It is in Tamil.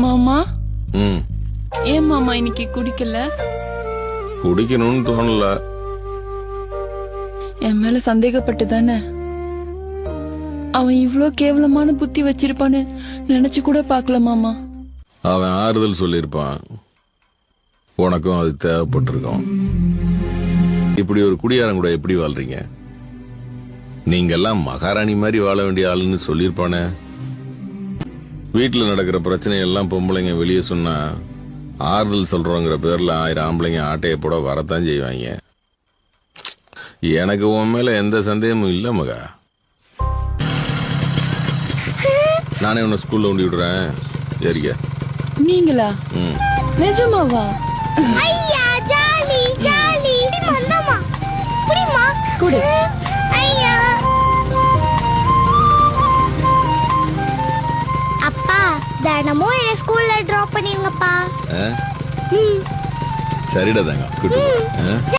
மாமா ம் ஏன் மாமா இன்னைக்கு குடிக்கல? குடிக்கணும்னு தோணல. என் மேல சந்தேகப்பட்டு தானே? அவன் இவ்ளோ கேவலமான புத்தி வச்சிருப்பான்னு நினைச்சு கூட பாக்கல மாமா. அவன் ஆறுதல் சொல்லியிருப்பான், உனக்கும் அது தேவைப்பட்டிருக்கும். இப்படி ஒரு குடியாரன் கூட எப்படி வாழ்றீங்க? நீங்க எல்லாம் மகாராணி மாதிரி வாழ வேண்டிய ஆளுன்னு சொல்லியிருப்பானே. வீட்டுல நடக்கிற பிரச்சனை எல்லாம் பொம்பளைங்க வெளியே சொன்னா ஆறுதல் சொல்றோங்கிற பேர்ல 1000 ஆம்பளைங்க ஆட்டைய போட வரத்தான் செய்வாங்க. எனக்கு உன் மேல எந்த சந்தேகமும் இல்ல மகா. நானே உன்னை ஸ்கூல்ல உண்டி விடுறேன், ஏறிக்க. நீங்களா? நிஜமாவா? ஐயா ஜாலி ஜாலி மன்னம்மா புரியுமா குடு. ஐயா அப்பா தினமும் என்ன ஸ்கூல்ல டிராப் பண்ணிருங்கப்பா. சரிடா தாங்க, கூட்டு போ.